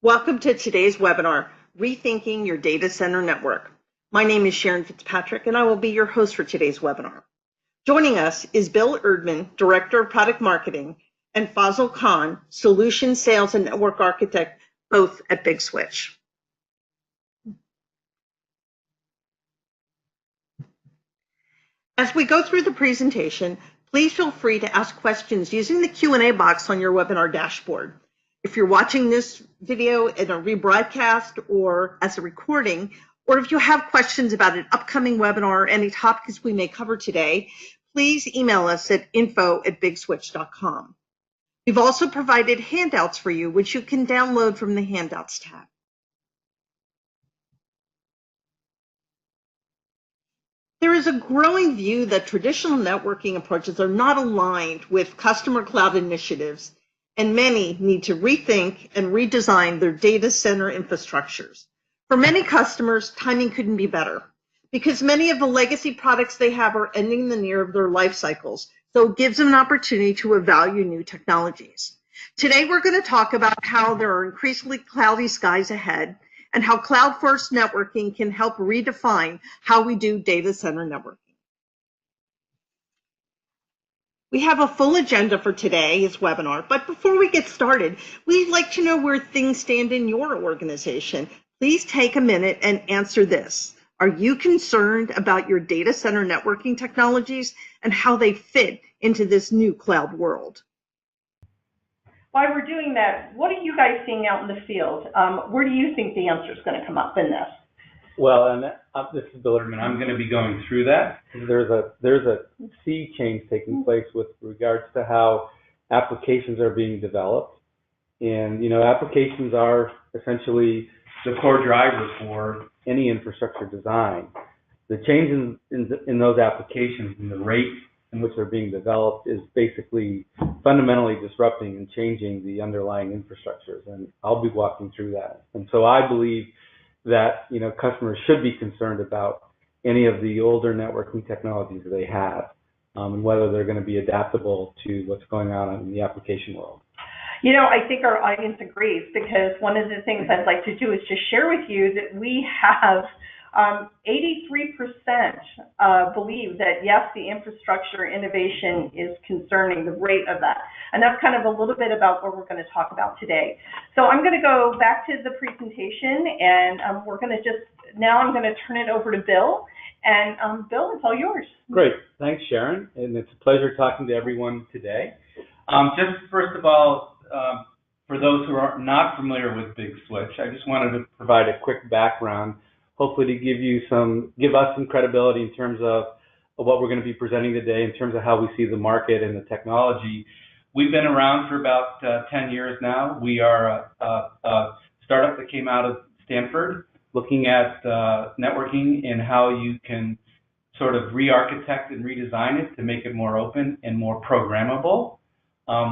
Welcome to today's webinar, Rethinking Your Data Center Network. My name is Sharyn Fitzpatrick, and I will be your host for today's webinar. Joining us is Bill Erdman, Director of Product Marketing, and Faisal Khan, Solution Sales and Network Architect, both at Big Switch. As we go through the presentation, please feel free to ask questions using the Q&A box on your webinar dashboard. If you're watching this video in a rebroadcast or as a recording, or if you have questions about an upcoming webinar or any topics we may cover today, please email us at info@bigswitch.com. We've also provided handouts for you, which you can download from the Handouts tab. There is a growing view that traditional networking approaches are not aligned with customer cloud initiatives, and many need to rethink and redesign their data center infrastructures. For many customers, timing couldn't be better because many of the legacy products they have are ending the near of their life cycles, so it gives them an opportunity to evaluate new technologies. Today, we're going to talk about how there are increasingly cloudy skies ahead and how cloud-first networking can help redefine how we do data center networking. We have a full agenda for today's webinar, but before we get started, we'd like to know where things stand in your organization. Please take a minute and answer this. Are you concerned about your data center networking technologies and how they fit into this new cloud world? While we're doing that, what are you guys seeing out in the field? Where do you think the answer is going to come up in this? Well, and this is Bill Erdman. I'm going to be going through that. There's a sea change taking place with regards to how applications are being developed, and applications are essentially the core driver for any infrastructure design. The change in those applications and the rate in which they're being developed is basically fundamentally disrupting and changing the underlying infrastructures, and I'll be walking through that. And so I believe that customers should be concerned about any of the older networking technologies that they have, and whether they're going to be adaptable to what's going on in the application world. I think our audience agrees, because one of the things I'd like to do is just share with you that we have 83% believe that, yes, the infrastructure innovation is concerning, the rate of that. And that's kind of a little bit about what we're going to talk about today. So I'm going to go back to the presentation, and I'm going to turn it over to Bill. And Bill, it's all yours. Great. Thanks, Sharyn. And it's a pleasure talking to everyone today. Just first of all, for those who are not familiar with Big Switch, I just wanted to provide a quick background, hopefully to give us some credibility in terms of what we're going to be presenting today, in terms of how we see the market and the technology. We've been around for about 10 years now. We are a startup that came out of Stanford, looking at networking and how you can sort of re-architect and redesign it to make it more open and more programmable.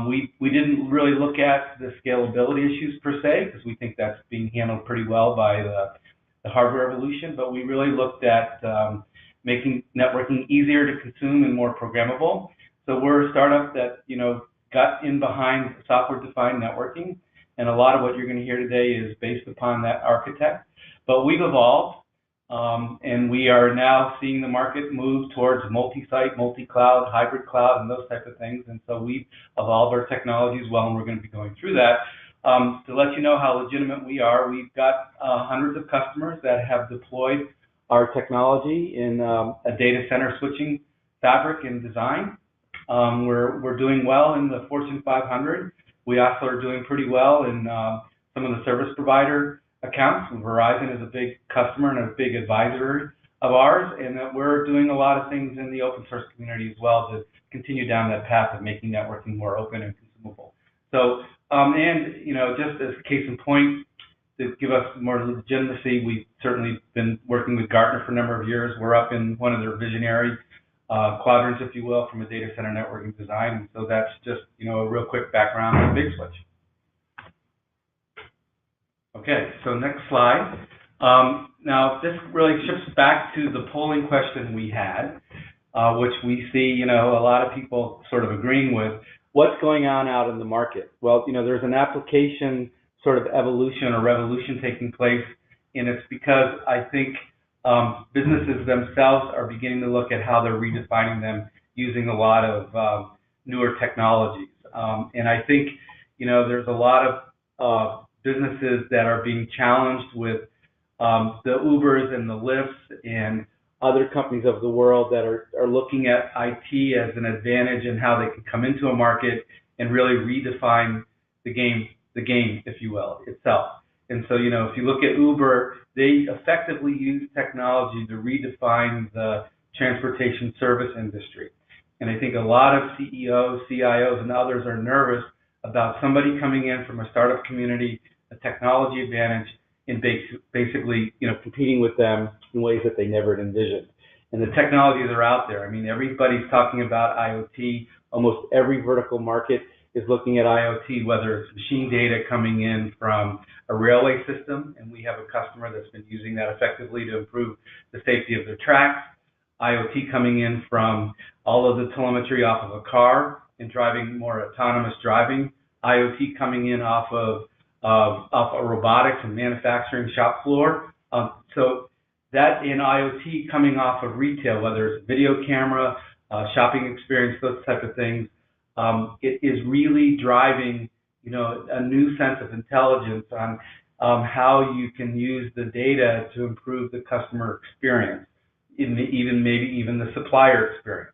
We didn't really look at the scalability issues per se, because we think that's being handled pretty well by the hardware evolution, but we really looked at making networking easier to consume and more programmable. So we're a startup that got in behind software-defined networking, and a lot of what you're going to hear today is based upon that architect. But we've evolved, and we are now seeing the market move towards multi-site, multi-cloud, hybrid cloud, and those types of things. And so we've evolved our technology as well, and we're going to be going through that. To let you know how legitimate we are, we've got hundreds of customers that have deployed our technology in a data center switching fabric and design. We're doing well in the Fortune 500. We also are doing pretty well in some of the service provider accounts. Verizon is a big customer and a big advisor of ours, and that we're doing a lot of things in the open source community as well to continue down that path of making networking more open and consumable. So, just as a case in point, to give us more legitimacy, we've certainly been working with Gartner for a number of years. We're up in one of their visionary quadrants, if you will, from a data center networking design. And so that's just, a real quick background on Big Switch. Okay, so next slide. Now, this really shifts back to the polling question we had, which we see, a lot of people sort of agreeing with. What's going on out in the market? Well, there's an application sort of evolution or revolution taking place, and it's because I think businesses themselves are beginning to look at how they're redefining them using a lot of newer technologies. And I think, there's a lot of businesses that are being challenged with the Ubers and the Lyfts and other companies of the world that are looking at IT as an advantage and how they can come into a market and really redefine the game, if you will, itself. And so, if you look at Uber, they effectively use technology to redefine the transportation service industry. And I think a lot of CEOs, CIOs, and others are nervous about somebody coming in from a startup community, a technology advantage, and basically, competing with them in ways that they never envisioned. And the technologies are out there. I mean, everybody's talking about IoT. Almost every vertical market is looking at IoT, whether it's machine data coming in from a railway system, and we have a customer that's been using that effectively to improve the safety of their tracks, IoT coming in from all of the telemetry off of a car and driving more autonomous driving, IoT coming in off of robotics and manufacturing shop floor. So that in IoT coming off of retail, whether it's video camera, shopping experience, those type of things, it is really driving, a new sense of intelligence on how you can use the data to improve the customer experience, even the supplier experience.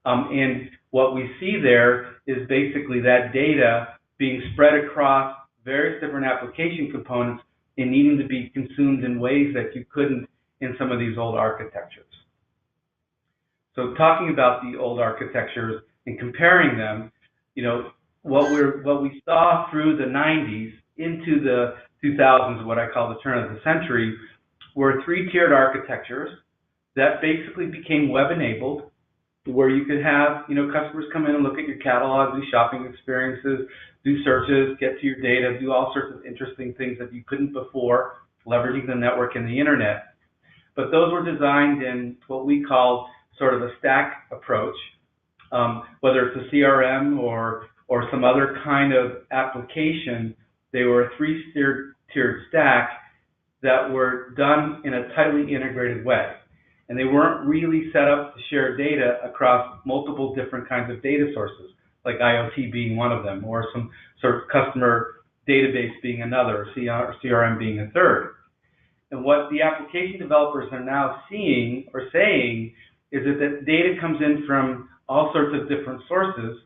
And what we see there is basically that data being spread across various different application components and needing to be consumed in ways that you couldn't in some of these old architectures. So talking about the old architectures and comparing them, what we saw through the 90s into the 2000s, what I call the turn of the century, were three-tiered architectures that basically became web-enabled, where you could have, customers come in and look at your catalog, do shopping experiences, do searches, get to your data, do all sorts of interesting things that you couldn't before, leveraging the network and the internet. But those were designed in what we call sort of a stack approach, whether it's a CRM or some other kind of application. They were a three-tiered stack that were done in a tightly integrated way. And they weren't really set up to share data across multiple different kinds of data sources, like IoT being one of them, or some sort of customer database being another, or CRM being a third. And what the application developers are now seeing or saying is that the data comes in from all sorts of different sources.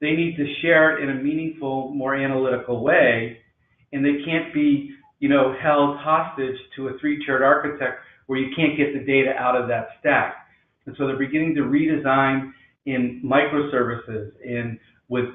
They need to share it in a meaningful, more analytical way, and they can't be, held hostage to a three-tiered architecture where you can't get the data out of that stack. And so they're beginning to redesign in microservices and with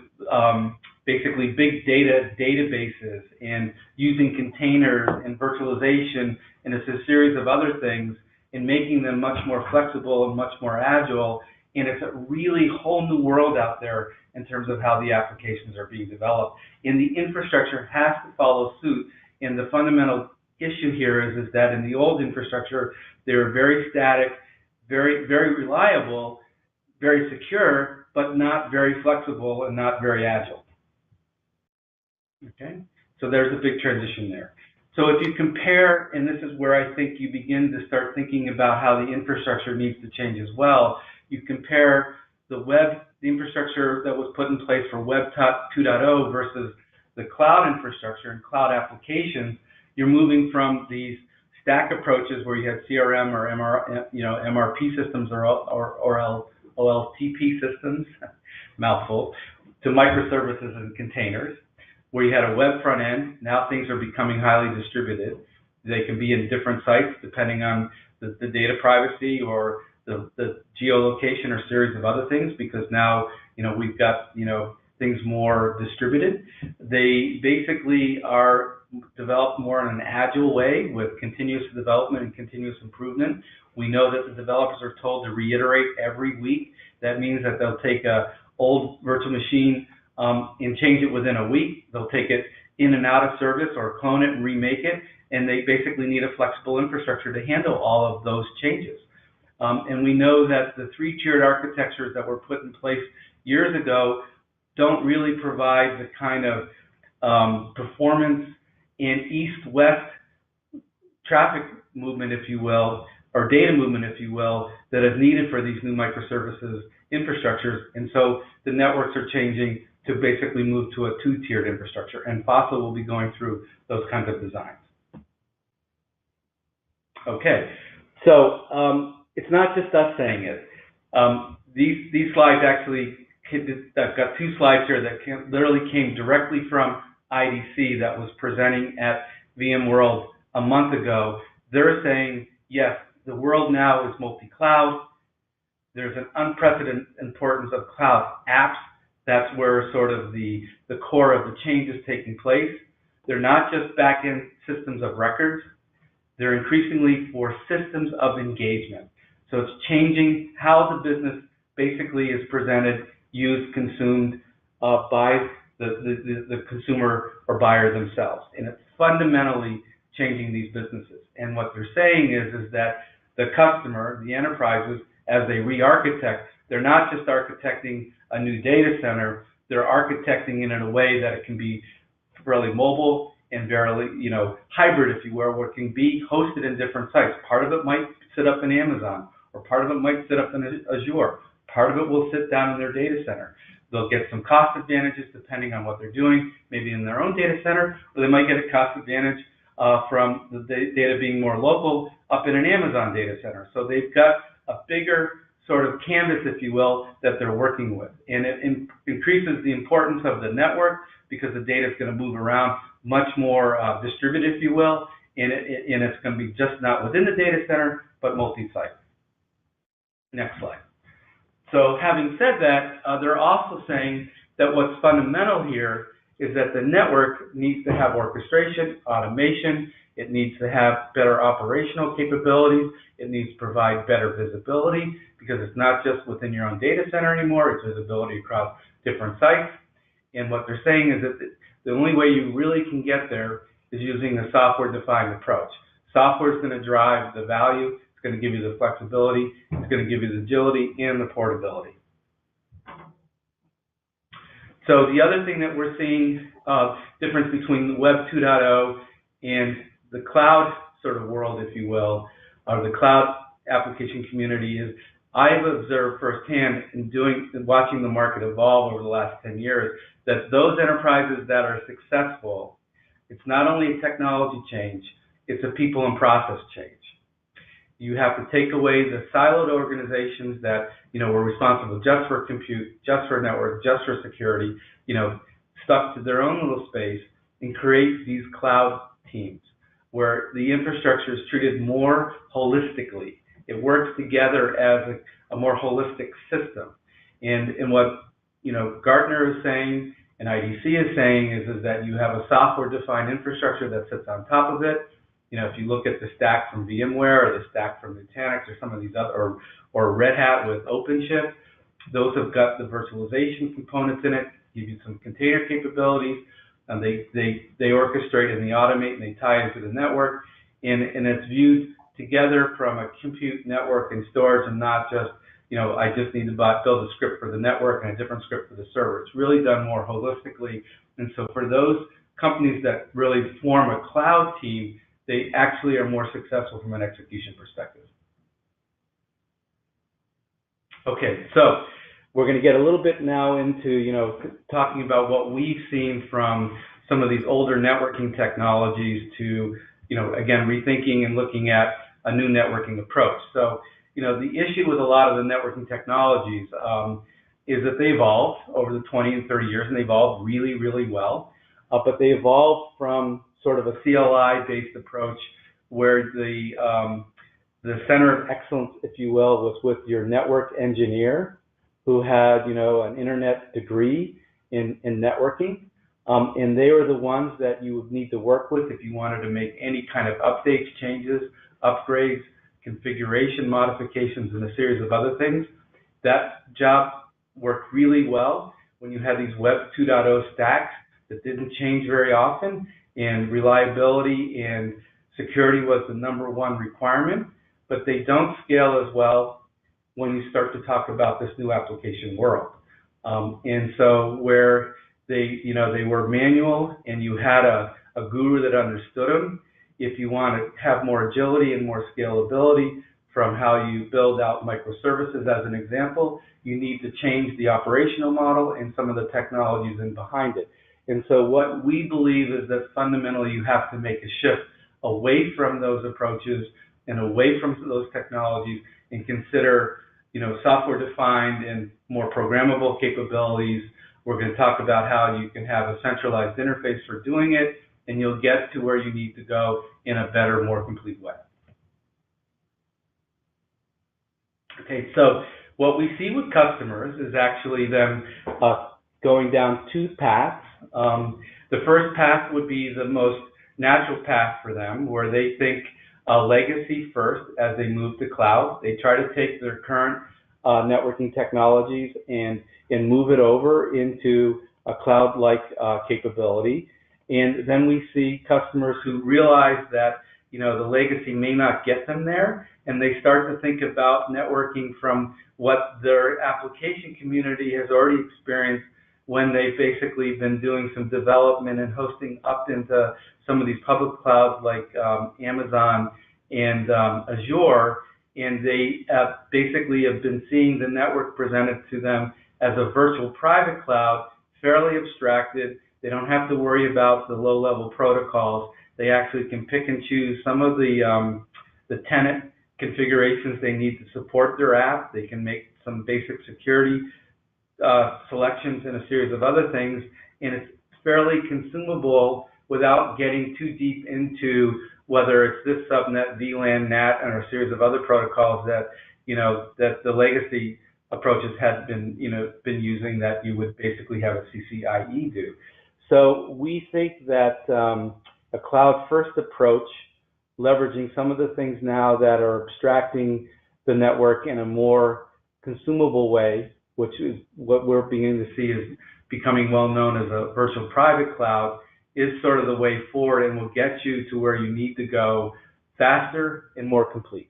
basically big data databases and using containers and virtualization and a series of other things and making them much more flexible and much more agile. And it's a really whole new world out there in terms of how the applications are being developed. And the infrastructure has to follow suit. And the fundamental issue here is that in the old infrastructure, they were very static, very, very reliable, very secure, but not very flexible and not very agile. Okay, so there's a big transition there. So if you compare, and this is where I think you begin to start thinking about how the infrastructure needs to change as well, you compare the infrastructure that was put in place for Web 2.0 versus the cloud infrastructure and cloud applications. You're moving from these stack approaches where you had CRM or MRP systems or OLTP systems, mouthful, to microservices and containers, where you had a web front end. Now things are becoming highly distributed. They can be in different sites depending on the data privacy or the geolocation or series of other things, because now we've got things more distributed. They basically are developed more in an agile way with continuous development and continuous improvement. We know that the developers are told to reiterate every week. That means that they'll take a old virtual machine and change it within a week. They'll take it in and out of service or clone it and remake it, and they basically need a flexible infrastructure to handle all of those changes. And we know that the three-tiered architectures that were put in place years ago don't really provide the kind of performance and east-west traffic movement, if you will, or data movement, if you will, that is needed for these new microservices infrastructures. And so the networks are changing to basically move to a two-tiered infrastructure. And Faisal will be going through those kinds of designs. Okay, so it's not just us saying it. These slides actually, I've got two slides here that literally came directly from IDC that was presenting at VMworld a month ago. They're saying, yes, the world now is multi-cloud. There's an unprecedented importance of cloud apps. That's where sort of the core of the change is taking place. They're not just back-end systems of records. They're increasingly for systems of engagement. So it's changing how the business basically is presented, used, consumed by the consumer or buyer themselves. And it's fundamentally changing these businesses. And what they're saying is that the customer, the enterprises, as they re-architect, they're not just architecting a new data center, they're architecting it in a way that it can be really mobile and very, hybrid, if you will, where it can be hosted in different sites. Part of it might sit up in Amazon, or part of it might sit up in Azure. Part of it will sit down in their data center. They'll get some cost advantages depending on what they're doing, maybe in their own data center, or they might get a cost advantage from the data being more local up in an Amazon data center. So they've got a bigger sort of canvas, if you will, that they're working with. And it increases the importance of the network because the data is going to move around much more distributed, if you will, and it's going to be just not within the data center, but multi-site. Next slide. So having said that, they're also saying that what's fundamental here is that the network needs to have orchestration, automation, it needs to have better operational capabilities, it needs to provide better visibility, because it's not just within your own data center anymore, it's visibility across different sites. And what they're saying is that the only way you really can get there is using a software-defined approach. Software is going to drive the value, it's going to give you the flexibility, it's going to give you the agility and the portability. So the other thing that we're seeing, difference between Web 2.0 and the cloud sort of world, if you will, or the cloud application community, is I've observed firsthand in watching the market evolve over the last 10 years, that those enterprises that are successful, it's not only a technology change, it's a people and process change. You have to take away the siloed organizations that, were responsible just for compute, just for network, just for security, stuck to their own little space, and create these cloud teams where the infrastructure is treated more holistically. It works together as a more holistic system. And what, Gartner is saying and IDC is saying is that you have a software-defined infrastructure that sits on top of it. If you look at the stack from VMware or the stack from Nutanix or some of these other, or Red Hat with OpenShift, those have got the virtualization components in it, give you some container capabilities, and they orchestrate and they automate and they tie into the network, and it's viewed together from a compute network and storage, and not just, I just need to build a script for the network and a different script for the server. It's really done more holistically. And so for those companies that really form a cloud team, they actually are more successful from an execution perspective. Okay, so we're going to get a little bit now into, talking about what we've seen from some of these older networking technologies to, again, rethinking and looking at a new networking approach. So, the issue with a lot of the networking technologies is that they evolved over the 20 and 30 years, and they evolved really, really well. But they evolved from sort of a CLI-based approach where the center of excellence, if you will, was with your network engineer who had, an internet degree in networking. And they were the ones that you would need to work with if you wanted to make any kind of updates, changes, upgrades, configuration modifications, and a series of other things. That job worked really well when you had these Web 2.0 stacks that didn't change very often, and reliability and security was the #1 requirement, but they don't scale as well when you start to talk about this new application world. And so where they were manual and you had a guru that understood them. If you want to have more agility and more scalability from how you build out microservices, as an example, you need to change the operational model and some of the technologies in behind it. And so what we believe is that fundamentally you have to make a shift away from those approaches and away from those technologies and consider, software-defined and more programmable capabilities. We're going to talk about how you can have a centralized interface for doing it, and you'll get to where you need to go in a better, more complete way. Okay, so what we see with customers is actually them going down two paths. The first path would be the most natural path for them, where they think legacy first as they move to cloud. They try to take their current networking technologies and move it over into a cloud-like capability. And then we see customers who realize that the legacy may not get them there, and they start to think about networking from what their application community has already experienced when they've basically been doing some development and hosting up into some of these public clouds like Amazon and Azure, and they basically have been seeing the network presented to them as a virtual private cloud, fairly abstracted. They don't have to worry about the low-level protocols. They actually can pick and choose some of the tenant configurations they need to support their app. They can make some basic security selections and a series of other things, and it's fairly consumable without getting too deep into whether it's this subnet, VLAN, NAT, and a series of other protocols that that the legacy approaches had been using, that you would basically have a CCIE do. So we think that a cloud-first approach, leveraging some of the things now that are abstracting the network in a more consumable way, which is what we're beginning to see is becoming well known as a virtual private cloud, is sort of the way forward and will get you to where you need to go faster and more complete.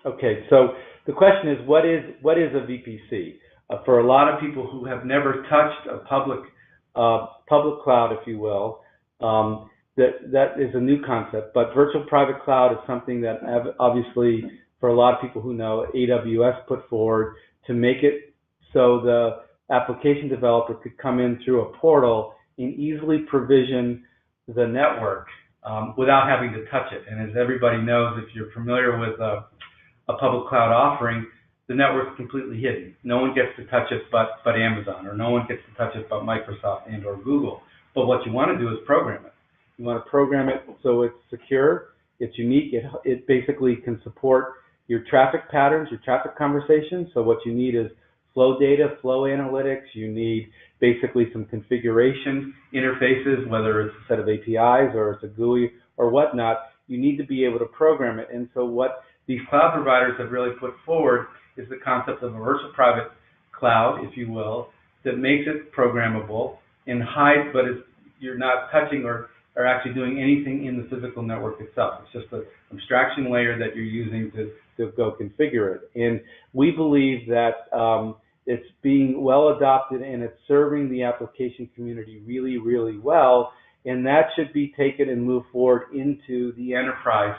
Okay, so the question is, what is a VPC? For a lot of people who have never touched a public cloud, if you will, that is a new concept. But virtual private cloud is something that obviously, for a lot of people who know, AWS put forward to make it so the application developer could come in through a portal and easily provision the network without having to touch it. And as everybody knows, if you're familiar with a public cloud offering, the network's completely hidden. No one gets to touch it but Amazon, or no one gets to touch it but Microsoft and or Google. But what you want to do is program it. You want to program it so it's secure, it's unique, it basically can support your traffic patterns, your traffic conversations. So what you need is flow data, flow analytics. You need basically some configuration interfaces, whether it's a set of APIs or it's a GUI or whatnot. You need to be able to program it. And so what these cloud providers have really put forward is the concept of a virtual private cloud, if you will, that makes it programmable and hides, but you're not touching or actually doing anything in the physical network itself. It's just an abstraction layer that you're using to go configure it. And we believe that it's being well adopted and it's serving the application community really, really well. And that should be taken and moved forward into the enterprise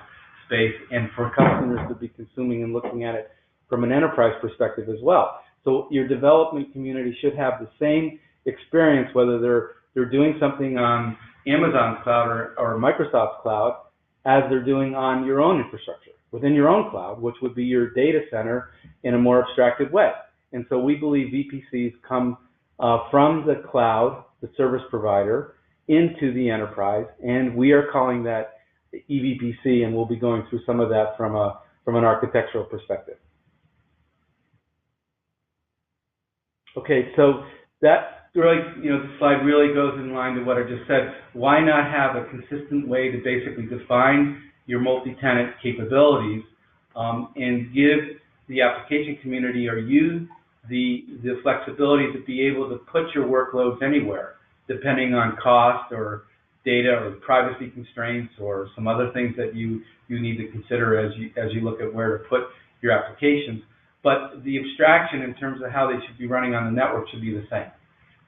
space, and for customers to be consuming and looking at it from an enterprise perspective as well. So your development community should have the same experience, whether they're doing something on Amazon's cloud or Microsoft's cloud, as they're doing on your own infrastructure, within your own cloud, which would be your data center in a more abstracted way. And so we believe VPCs come from the cloud, the service provider, into the enterprise, and we are calling that E-VPC, and we'll be going through some of that from an architectural perspective. Okay, so that really, the slide really goes in line to what I just said. Why not have a consistent way to basically define your multi-tenant capabilities and give the application community or you the flexibility to be able to put your workloads anywhere, depending on cost or data or privacy constraints or some other things that you need to consider as you look at where to put your applications. but the abstraction in terms of how they should be running on the network should be the same.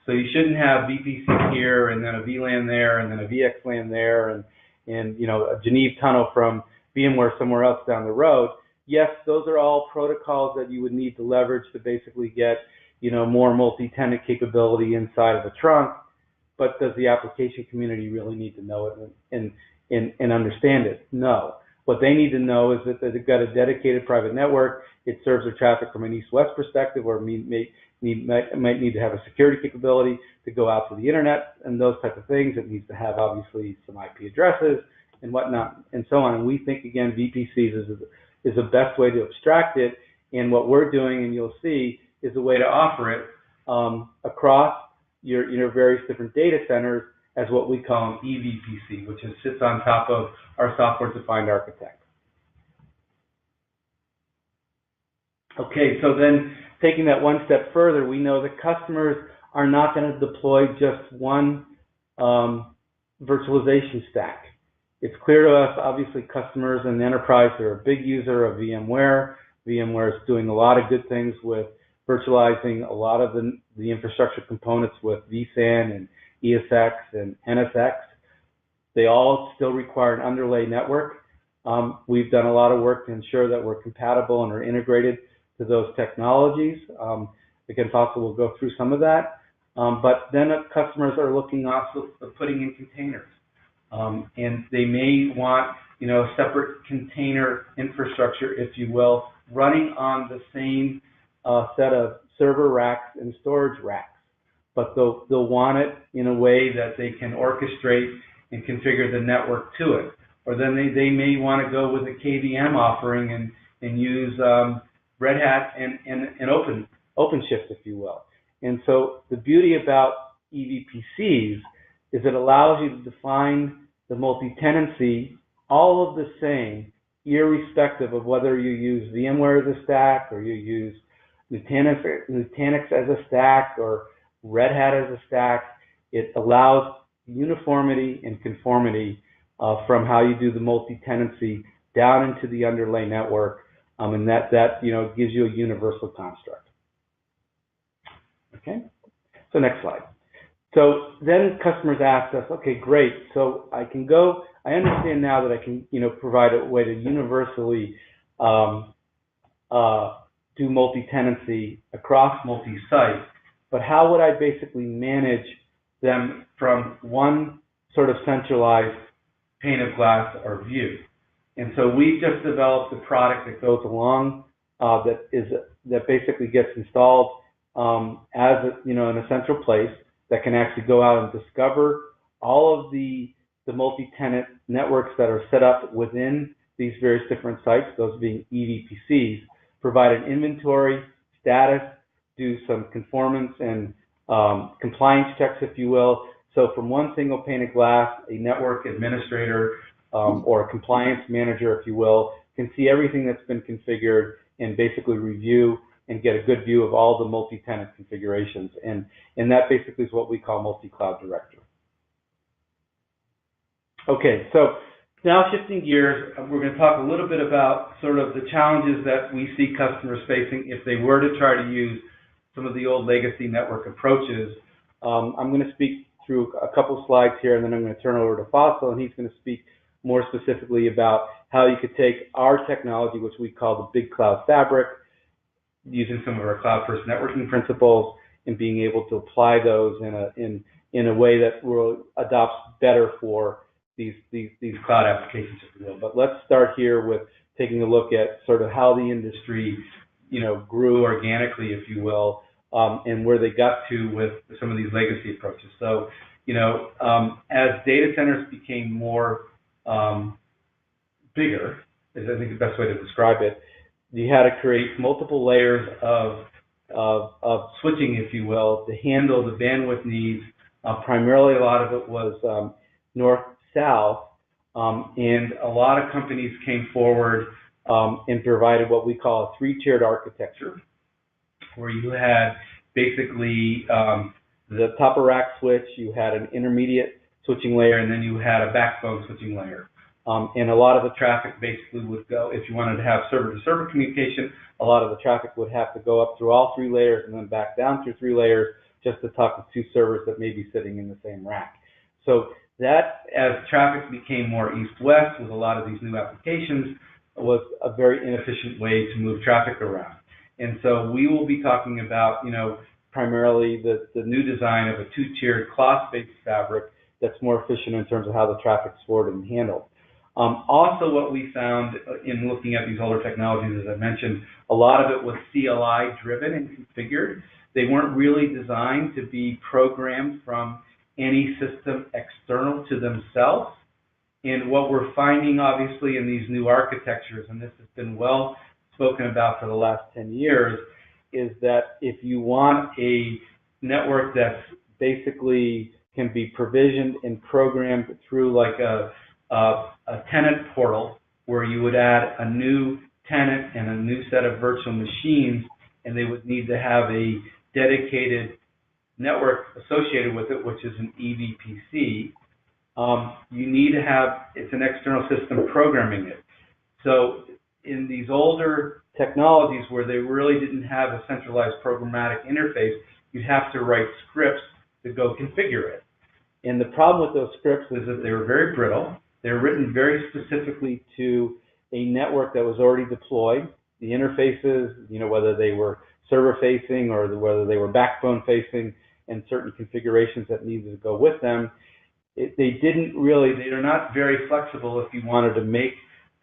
So you shouldn't have VPC here and then a VLAN there and then a VXLAN there and you know, a Geneva tunnel from VMware somewhere else down the road. Yes, those are all protocols that you would need to leverage to basically get, you know, more multi-tenant capability inside of the trunk. But does the application community really need to know it and understand it? No. What they need to know is that they've got a dedicated private network. It serves their traffic from an east-west perspective, or might need to have a security capability to go out to the internet and those type of things. It needs to have obviously some IP addresses and whatnot and so on. And we think again VPCs is the best way to abstract it. And what we're doing, and you'll see, is a way to offer it across your various different data centers as what we call an E-VPC, which sits on top of our software-defined architecture. Okay, so then taking that one step further, we know that customers are not going to deploy just one virtualization stack. It's clear to us, obviously, customers and enterprise are a big user of VMware. VMware is doing a lot of good things with virtualizing a lot of the infrastructure components with VSAN and ESX and NSX. They all still require an underlay network. We've done a lot of work to ensure that we're compatible and are integrated to those technologies. Again, Faisal will go through some of that. But then customers are looking also at putting in containers. And they may want, you know, a separate container infrastructure, if you will, running on the same set of server racks and storage racks. But they'll want it in a way that they can orchestrate and configure the network to it. Or then they may want to go with a KVM offering and use Red Hat and OpenShift, if you will. And so the beauty about E-VPCs is it allows you to define the multi-tenancy all of the same, irrespective of whether you use VMware as a stack or you use Nutanix as a stack or Red Hat as a stack. It allows uniformity and conformity from how you do the multi-tenancy down into the underlay network, and that you know, gives you a universal construct. Okay, so next slide. So then customers ask us, okay, great. So I understand now that I can, you know, provide a way to universally do multi-tenancy across multi-site, but how would I basically manage them from one sort of centralized pane of glass or view? And so we just developed a product that goes along that basically gets installed as you know, in a central place that can actually go out and discover all of the multi-tenant networks that are set up within these various different sites, those being E-VPCs, provide an inventory, status, do some conformance and compliance checks, if you will. So from one single pane of glass, a network administrator or a compliance manager, if you will, can see everything that's been configured and basically review and get a good view of all the multi-tenant configurations. And that basically is what we call multi-cloud directory. Okay, so now shifting gears, we're going to talk a little bit about sort of the challenges that we see customers facing if they were to try to use some of the old legacy network approaches. I'm going to speak through a couple slides here, and then I'm going to turn over to Faisal, and he's going to speak more specifically about how you could take our technology, which we call the Big Cloud Fabric, using some of our cloud-first networking principles and being able to apply those in a way that will adopts better for these cloud applications, if you will. But let's start here with taking a look at sort of how the industry, you know, grew organically, if you will, and where they got to with some of these legacy approaches. So, you know, as data centers became more bigger, is I think the best way to describe it, you had to create multiple layers of switching, if you will, to handle the bandwidth needs. Primarily, a lot of it was north-south, and a lot of companies came forward and provided what we call a three-tiered architecture, where you had basically the top of rack switch, you had an intermediate switching layer, and then you had a backbone switching layer. And a lot of the traffic basically would go, if you wanted to have server-to-server communication, a lot of the traffic would have to go up through all 3 layers and then back down through 3 layers just to talk to 2 servers that may be sitting in the same rack. So that, as traffic became more east-west with a lot of these new applications, was a very inefficient way to move traffic around. And so we will be talking about, primarily the new design of a 2-tiered class-based fabric that's more efficient in terms of how the traffic's stored and handled. Also, what we found in looking at these older technologies, as I mentioned, a lot of it was CLI driven and configured. They weren't really designed to be programmed from any system external to themselves. And what we're finding, obviously, in these new architectures, and this has been well spoken about for the last 10 years, is that if you want a network that's basically can be provisioned and programmed through like a tenant portal, where you would add a new tenant and a new set of virtual machines, and they would need to have a dedicated network associated with it, which is an E-VPC. You need to have, it's an external system programming it. So in these older technologies where they really didn't have a centralized programmatic interface, you'd have to write scripts to go configure it. And the problem with those scripts is that they were very brittle. They were written very specifically to a network that was already deployed. The interfaces, whether they were server-facing or whether they were backbone-facing, and certain configurations that needed to go with them, they're not very flexible if you wanted to make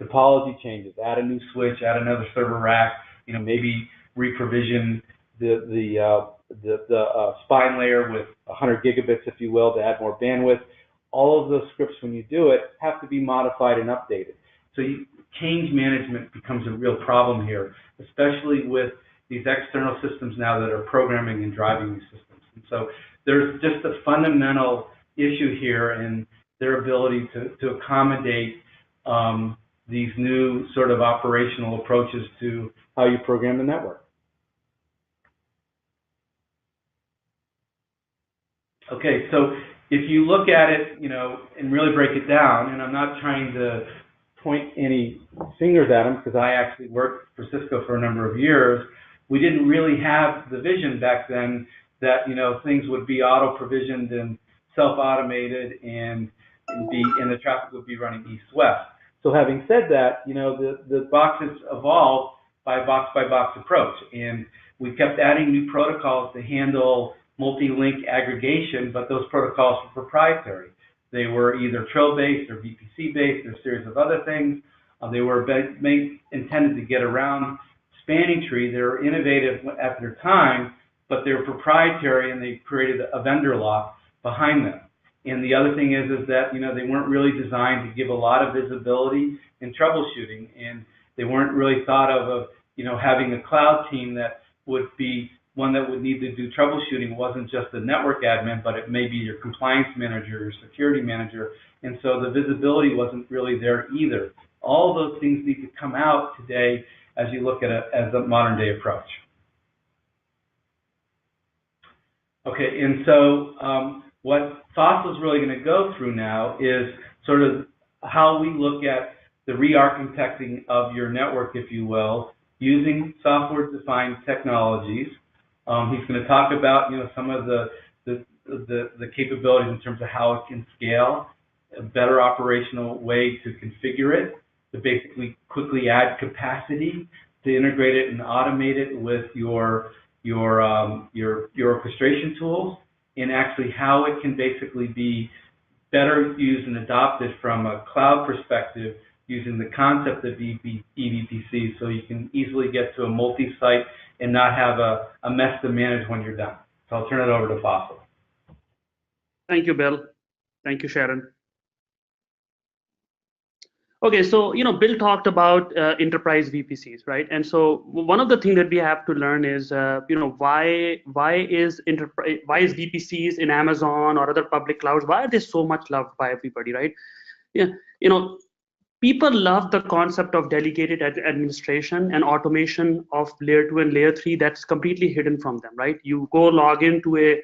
topology changes, add a new switch, add another server rack, maybe re-provision the spine layer with 100 gigabits, if you will, to add more bandwidth. All of those scripts, when you do it, have to be modified and updated. So change management becomes a real problem here, especially with these external systems now that are programming and driving these systems. And so there's just a fundamental issue here in their ability to accommodate these new sort of operational approaches to how you program the network. Okay, so if you look at it, and really break it down, and I'm not trying to point any fingers at them because I actually worked for Cisco for a number of years, we didn't really have the vision back then that, things would be auto-provisioned and self-automated and the traffic would be running east-west. So having said that, the boxes evolved by box approach, and we kept adding new protocols to handle multi-link aggregation, but those protocols were proprietary. They were either Trill-based or VPC-based or a series of other things. They were intended to get around spanning tree. They were innovative at their time, but they were proprietary, and they created a vendor lock behind them. And the other thing is that, they weren't really designed to give a lot of visibility and troubleshooting, and they weren't really thought of having a cloud team that would be one that would need to do troubleshooting. It wasn't just the network admin, but it may be your compliance manager, your security manager, and so the visibility wasn't really there either. All those things need to come out today as you look at it as a modern day approach. Okay, and so what Faisal is really going to go through now is sort of how we look at the re-architecting of your network, if you will, using software-defined technologies. He's going to talk about, some of the capabilities in terms of how it can scale, a better operational way to configure it, to basically quickly add capacity, to integrate it and automate it with your orchestration tools, and actually how it can basically be better used and adopted from a cloud perspective using the concept of E-VPC, so you can easily get to a multi-site and not have a mess to manage when you're done. So I'll turn it over to Faisal. Thank you, Bill. Thank you, Sharyn. Okay, so Bill talked about enterprise VPCs, right? And so one of the things that we have to learn is why is VPCs in Amazon or other public clouds, why are they so much loved by everybody, right? Yeah, people love the concept of delegated administration and automation of layer 2 and layer 3 that's completely hidden from them, right? You go log into a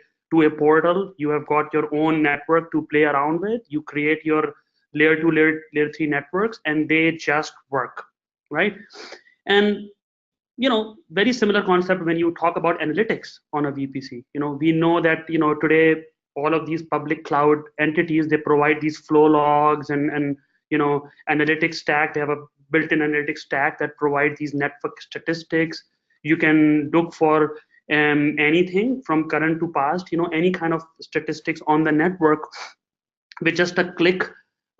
portal, you have got your own network to play around with, you create your layer 2, layer 3 networks, and they just work, right? And very similar concept when you talk about analytics on a VPC. We know that today all of these public cloud entities, they provide these flow logs and analytics stack. They have a built-in analytics stack that provide these network statistics. You can look for anything from current to past, any kind of statistics on the network with just a click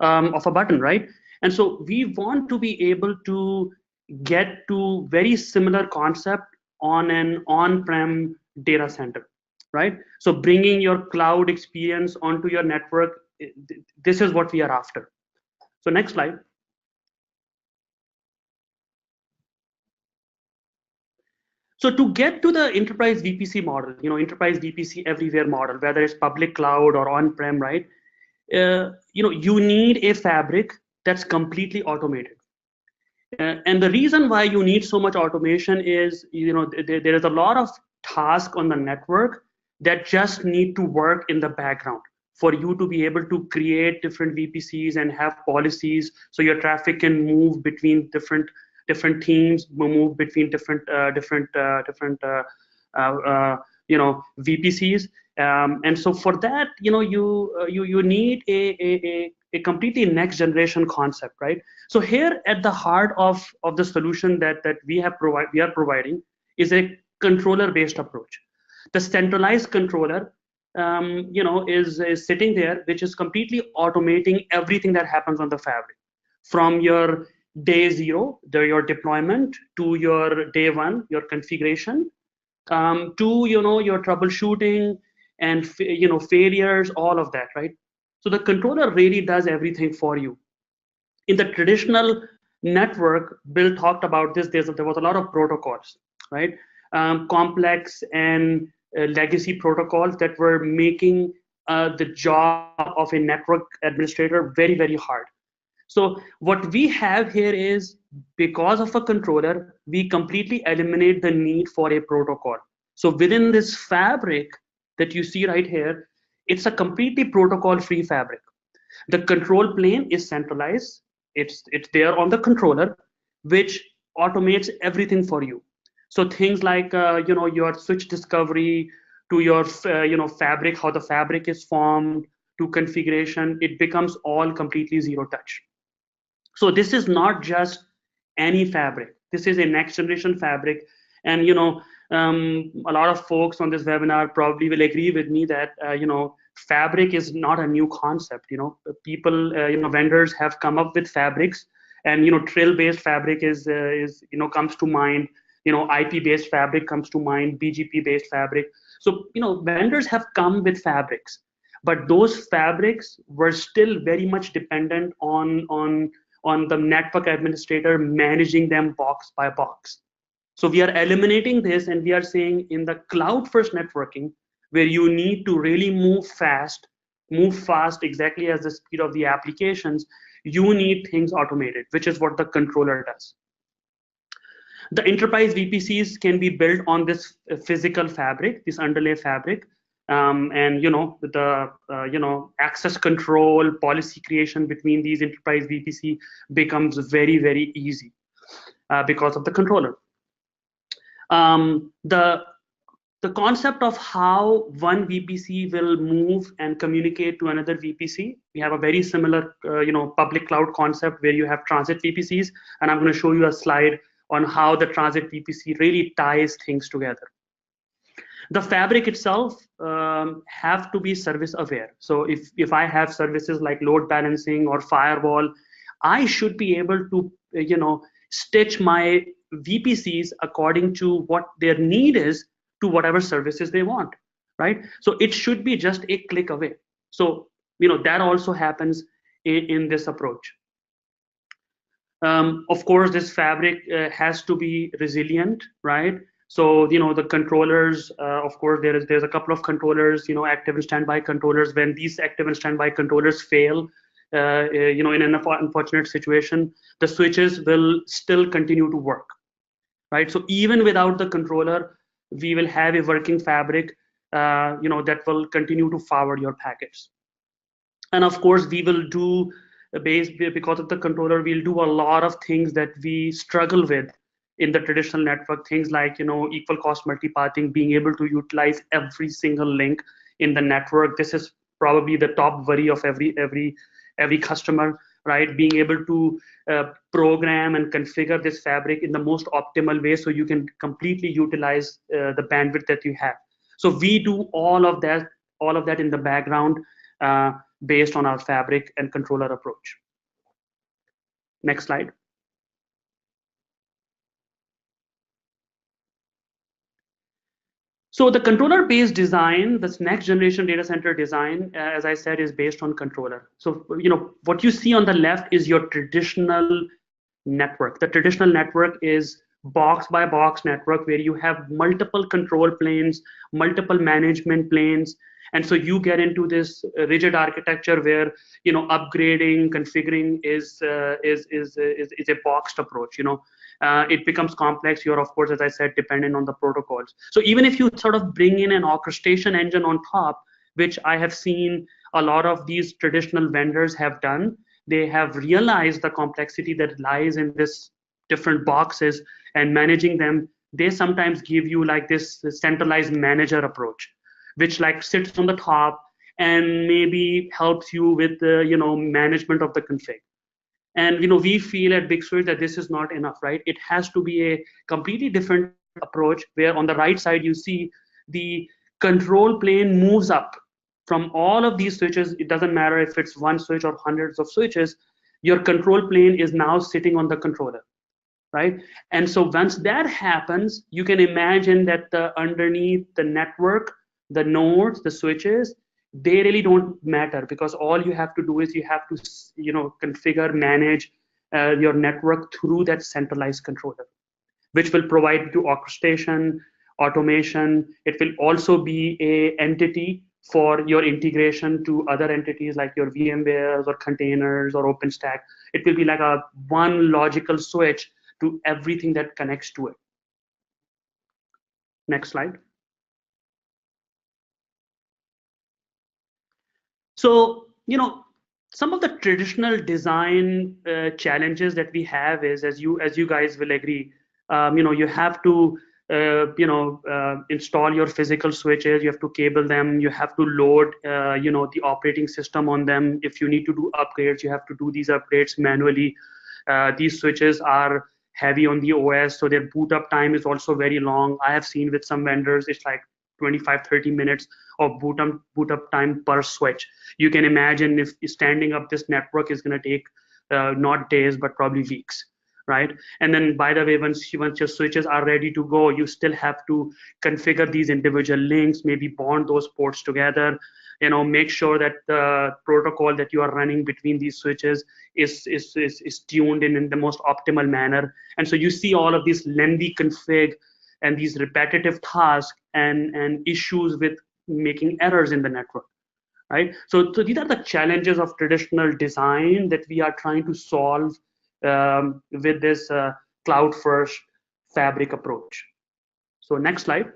of a button, right? And so we want to be able to get to very similar concept on an on-prem data center, right? So bringing your cloud experience onto your network, this is what we are after. So next slide. So to get to the enterprise VPC model, enterprise VPC everywhere model, whether it's public cloud or on-prem, right? You need a fabric that's completely automated. And the reason why you need so much automation is, there is a lot of tasks on the network that just need to work in the background for you to be able to create different VPCs and have policies so your traffic can move between different teams, move between different VPCs. And so for that, you need a completely next generation concept, right? So here at the heart of the solution that we are providing is a controller based approach. The centralized controller is sitting there, which is completely automating everything that happens on the fabric, from your day 0, your deployment, to your day 1, your configuration, to your troubleshooting and failures, all of that, right? So the controller really does everything for you. In the traditional network, Bill talked about this. There was a lot of protocols, right? Complex and legacy protocols that were making the job of a network administrator very, very hard. So what we have here is, because of a controller, we completely eliminate the need for a protocol. So within this fabric that you see right here, it's a completely protocol-free fabric. The control plane is centralized. It's there on the controller, which automates everything for you. So things like your switch discovery, to your fabric, how the fabric is formed, to configuration, it becomes all completely zero touch. So this is not just any fabric. This is a next generation fabric. And a lot of folks on this webinar probably will agree with me that fabric is not a new concept. People, vendors have come up with fabrics, and trail based fabric is comes to mind. IP based fabric comes to mind, BGP based fabric. So vendors have come with fabrics, but those fabrics were still very much dependent on the network administrator managing them box by box. So we are eliminating this, and we are saying in the cloud first networking, where you need to really move fast exactly as the speed of the applications, you need things automated, which is what the controller does. The enterprise VPCs can be built on this physical fabric, this underlay fabric, and the access control, policy creation between these enterprise VPC becomes very, very easy because of the controller. The concept of how one VPC will move and communicate to another VPC, we have a very similar public cloud concept where you have transit VPCs, and I'm going to show you a slide on how the transit VPC really ties things together. The fabric itself have to be service aware. So if I have services like load balancing or firewall, I should be able to stitch my VPCs according to what their need is to whatever services they want, right? So it should be just a click away. So that also happens in this approach. Of course, this fabric has to be resilient, right? So the controllers, of course, there's a couple of controllers, active and standby controllers. When these active and standby controllers fail, in an unfortunate situation, the switches will still continue to work, right? So even without the controller, we will have a working fabric, that will continue to forward your packets. And of course, we will do because of the controller, we'll do a lot of things that we struggle with in the traditional network. Things like, equal cost multipathing, being able to utilize every single link in the network. This is probably the top worry of every customer, right? Being able to program and configure this fabric in the most optimal way so you can completely utilize the bandwidth that you have. So we do all of that in the background based on our fabric and controller approach. Next slide. So the controller-based design, this next generation data center design, as I said, is based on controller. So, what you see on the left is your traditional network. The traditional network is box by box network where you have multiple control planes, multiple management planes. And so you get into this rigid architecture where, upgrading, configuring is a boxed approach, it becomes complex. You're, of course, as I said, dependent on the protocols. So even if you sort of bring in an orchestration engine on top, which I have seen a lot of these traditional vendors have done, they have realized the complexity that lies in this different boxes and managing them. They sometimes give you like this centralized manager approach, which like sits on the top and maybe helps you with the management of the config. And we feel at Big Switch that this is not enough, right? It has to be a completely different approach where on the right side you see the control plane moves up from all of these switches. It doesn't matter if it's one switch or hundreds of switches, your control plane is now sitting on the controller, right? And so once that happens, you can imagine that underneath the network, the nodes, the switches, they really don't matter, because all you have to do is you have to configure, manage your network through that centralized controller, which will provide you orchestration, automation. It will also be a entity for your integration to other entities like your VMwares or containers or OpenStack. It will be like a one logical switch to everything that connects to it. Next slide. So, some of the traditional design challenges that we have is, as you guys will agree, you have to install your physical switches, you have to cable them, you have to load the operating system on them. If you need to do upgrades, you have to do these upgrades manually. These switches are heavy on the OS, so their boot up time is also very long. I have seen with some vendors it's like 25-30 minutes of boot up time per switch. You can imagine if standing up this network is going to take not days but probably weeks, right? And then, by the way, once your switches are ready to go, you still have to configure these individual links, maybe bond those ports together, make sure that the protocol that you are running between these switches is tuned in the most optimal manner. And so you see all of these lengthy config and these repetitive tasks and issues with making errors in the network, right? So these are the challenges of traditional design that we are trying to solve with this cloud-first fabric approach. So next slide.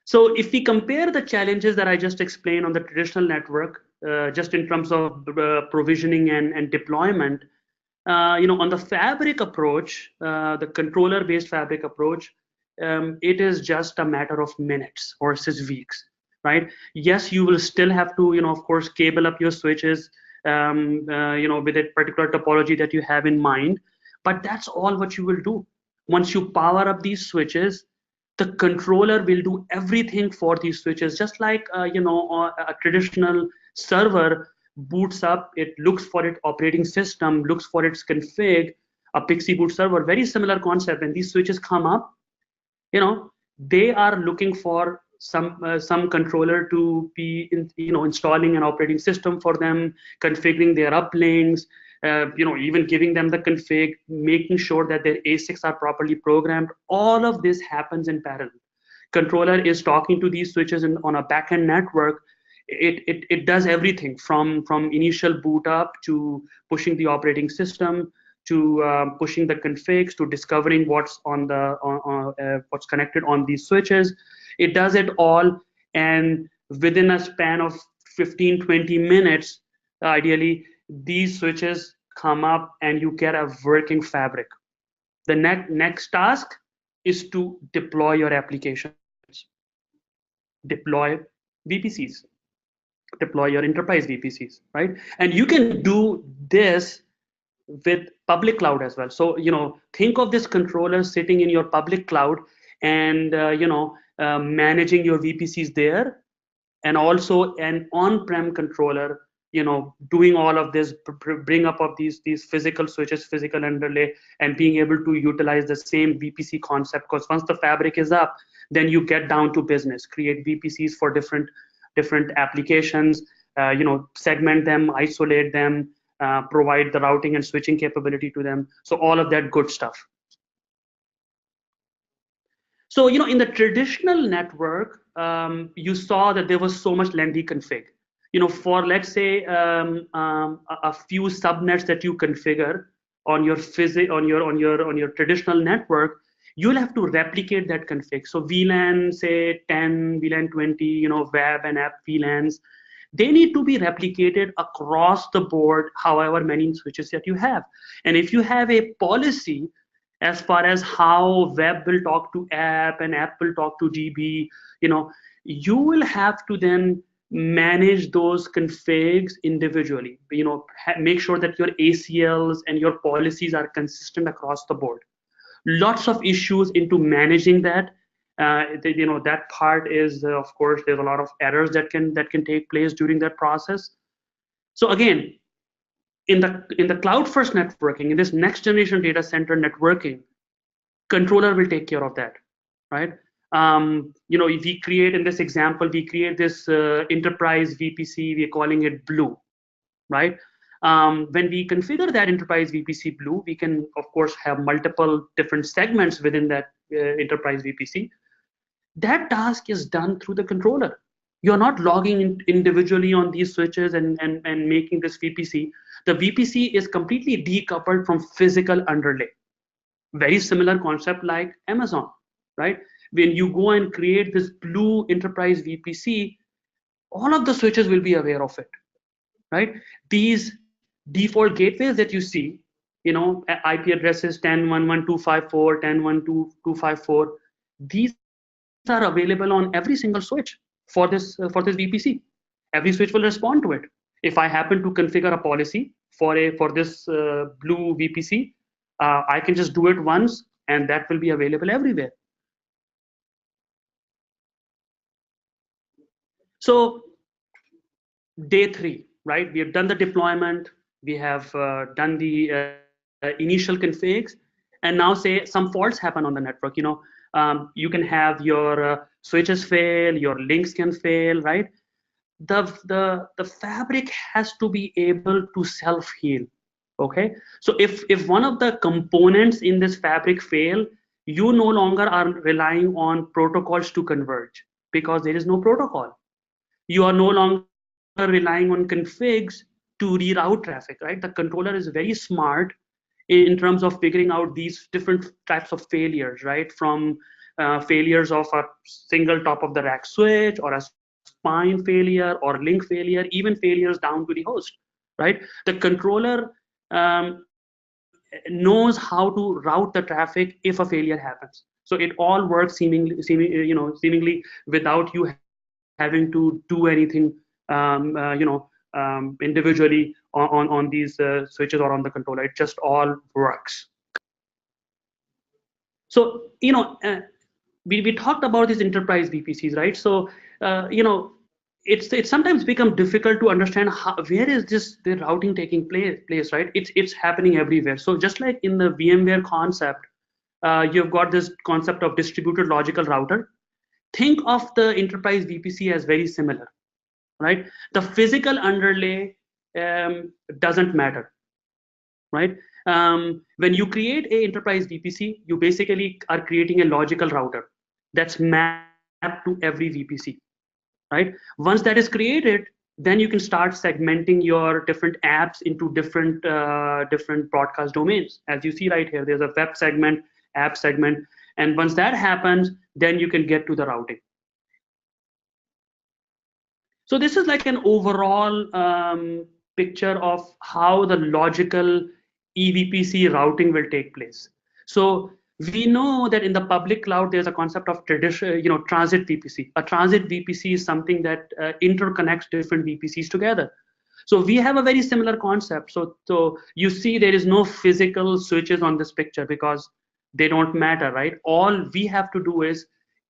So if we compare the challenges that I just explained on the traditional network, just in terms of provisioning and deployment, on the fabric approach, the controller-based fabric approach, it is just a matter of minutes versus weeks, right? Yes, you will still have to, of course, cable up your switches, with a particular topology that you have in mind, but that's all what you will do. Once you power up these switches, the controller will do everything for these switches, just like a traditional server boots up, it looks for its operating system, looks for its config, a PXE boot server, very similar concept. When these switches come up, they are looking for some controller to be installing an operating system for them, configuring their uplinks, even giving them the config, making sure that their ASICs are properly programmed. All of this happens in parallel. Controller is talking to these switches on a backend network. It does everything from initial boot up to pushing the operating system to pushing the configs to discovering what's on what's connected on these switches. It does it all, and within a span of 15, 20 minutes, ideally, these switches come up and you get a working fabric. The next task is to deploy your applications, deploy VPCs, deploy your enterprise VPCs, right? And you can do this with public cloud as well. So, think of this controller sitting in your public cloud and, managing your VPCs there, and also an on-prem controller, doing all of this, bring up of these physical switches, physical underlay, and being able to utilize the same VPC concept. Because once the fabric is up, then you get down to business, create VPCs for different applications, segment them, isolate them, provide the routing and switching capability to them. So all of that good stuff. So, in the traditional network, you saw that there was so much lengthy config. For, let's say, a few subnets that you configure on your traditional network, you'll have to replicate that config. So VLAN, say 10, VLAN 20, web and app VLANs, they need to be replicated across the board, however many switches that you have. And if you have a policy as far as how web will talk to app and app will talk to DB, you will have to then manage those configs individually. Make sure that your ACLs and your policies are consistent across the board. Lots of issues into managing that. That part is, of course, there's a lot of errors that can take place during that process. So again, in the cloud first networking, in this next generation data center networking, controller will take care of that, right? If we create, in this example, we create this enterprise VPC, we're calling it blue, right? When we configure that enterprise VPC blue, we can, of course, have multiple different segments within that enterprise VPC. That task is done through the controller. You're not logging in individually on these switches and making this VPC. The VPC is completely decoupled from physical underlay. Very similar concept like Amazon, right? When you go and create this blue enterprise VPC, all of the switches will be aware of it, right? These default gateways that you see, IP addresses 10.1.1.254, 10.1.2.254, these are available on every single switch for this VPC. Every switch will respond to it. If I happen to configure a policy for this blue VPC, I can just do it once, and that will be available everywhere. So day 3, right? We have done the deployment. We have done the initial configs, and now say some faults happen on the network. You can have your switches fail, your links can fail, right? The fabric has to be able to self-heal. Okay, so if one of the components in this fabric fail, you no longer are relying on protocols to converge, because there is no protocol. You are no longer relying on configs to reroute traffic, right? The controller is very smart in terms of figuring out these different types of failures, right? From failures of a single top of the rack switch, or a spine failure, or link failure, even failures down to the host, right? The controller knows how to route the traffic if a failure happens. So it all works seemingly without you having to do anything individually on these switches or on the controller. It just all works. So we talked about these enterprise VPCs, right? So it's sometimes become difficult to understand where is the routing taking place, right? It's happening everywhere. So just like in the VMware concept, you've got this concept of distributed logical router. Think of the enterprise VPC as very similar, right? The physical underlay doesn't matter, right? When you create a enterprise VPC, you basically are creating a logical router that's mapped to every VPC, right? Once that is created, then you can start segmenting your different apps into different broadcast domains. As you see right here, there's a web segment, app segment, and once that happens, then you can get to the routing. So this is like an overall picture of how the logical E-VPC routing will take place. So we know that in the public cloud, there's a concept of transit VPC. A transit VPC is something that interconnects different VPCs together. So we have a very similar concept. So you see there is no physical switches on this picture because they don't matter, right? All we have to do is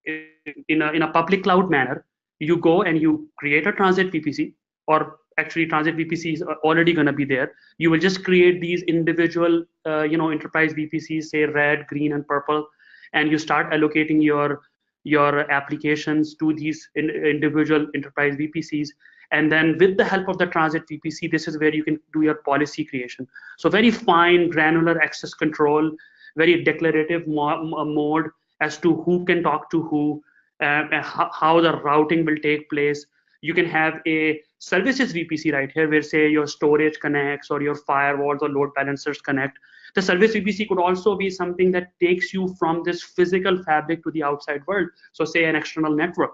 in a public cloud manner, you go and you create a transit VPC, or actually transit VPC is already going to be there. You will just create these individual, enterprise VPCs, say red, green, and purple, and you start allocating your applications to these individual enterprise VPCs. And then with the help of the transit VPC, this is where you can do your policy creation. So very fine, granular access control, very declarative mode as to who can talk to who, how the routing will take place. You can have a services VPC right here where say your storage connects or your firewalls or load balancers connect. The service VPC could also be something that takes you from this physical fabric to the outside world. So say an external network,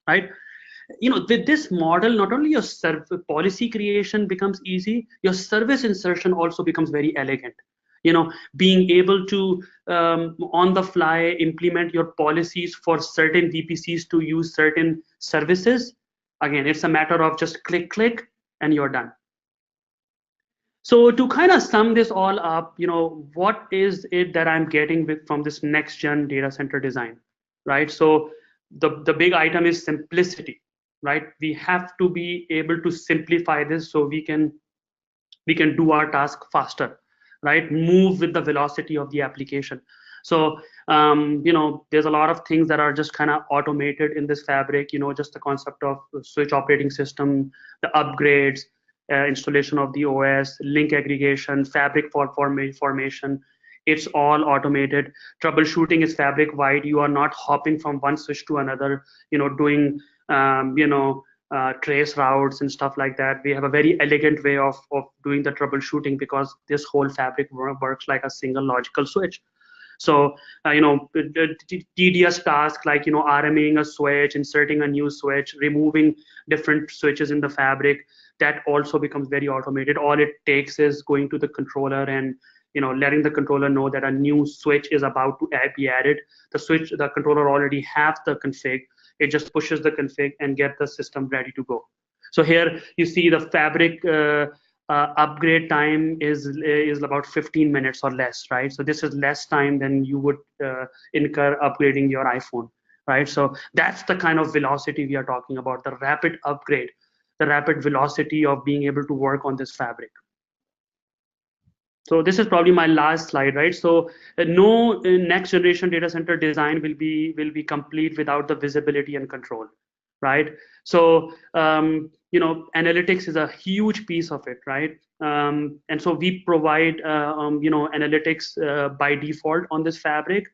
right? With this model, not only your policy creation becomes easy, your service insertion also becomes very elegant. Being able to on the fly implement your policies for certain VPCs to use certain services. Again, it's a matter of just click, and you're done. So to kind of sum this all up, what is it that I'm getting from this next gen data center design, right? So the big item is simplicity, right? We have to be able to simplify this so we can do our task faster, right? Move with the velocity of the application. So there's a lot of things that are just kind of automated in this fabric. Just the concept of switch operating system, the upgrades, installation of the OS, link aggregation, fabric for formation. It's all automated. Troubleshooting is fabric wide. You are not hopping from one switch to another, doing trace routes and stuff like that. We have a very elegant way of doing the troubleshooting because this whole fabric works like a single logical switch. So, tedious tasks like, RMing a switch, inserting a new switch, removing different switches in the fabric, that also becomes very automated. All it takes is going to the controller and, letting the controller know that a new switch is about to be added. The controller already has the config. It just pushes the config and get the system ready to go. So here you see the fabric upgrade time is about 15 minutes or less, right? So this is less time than you would incur upgrading your iPhone, right? So that's the kind of velocity we are talking about, the rapid upgrade, the rapid velocity of being able to work on this fabric. So this is probably my last slide, right? So no next generation data center design will be complete without the visibility and control, right? So analytics is a huge piece of it, right? And so we provide analytics by default on this fabric.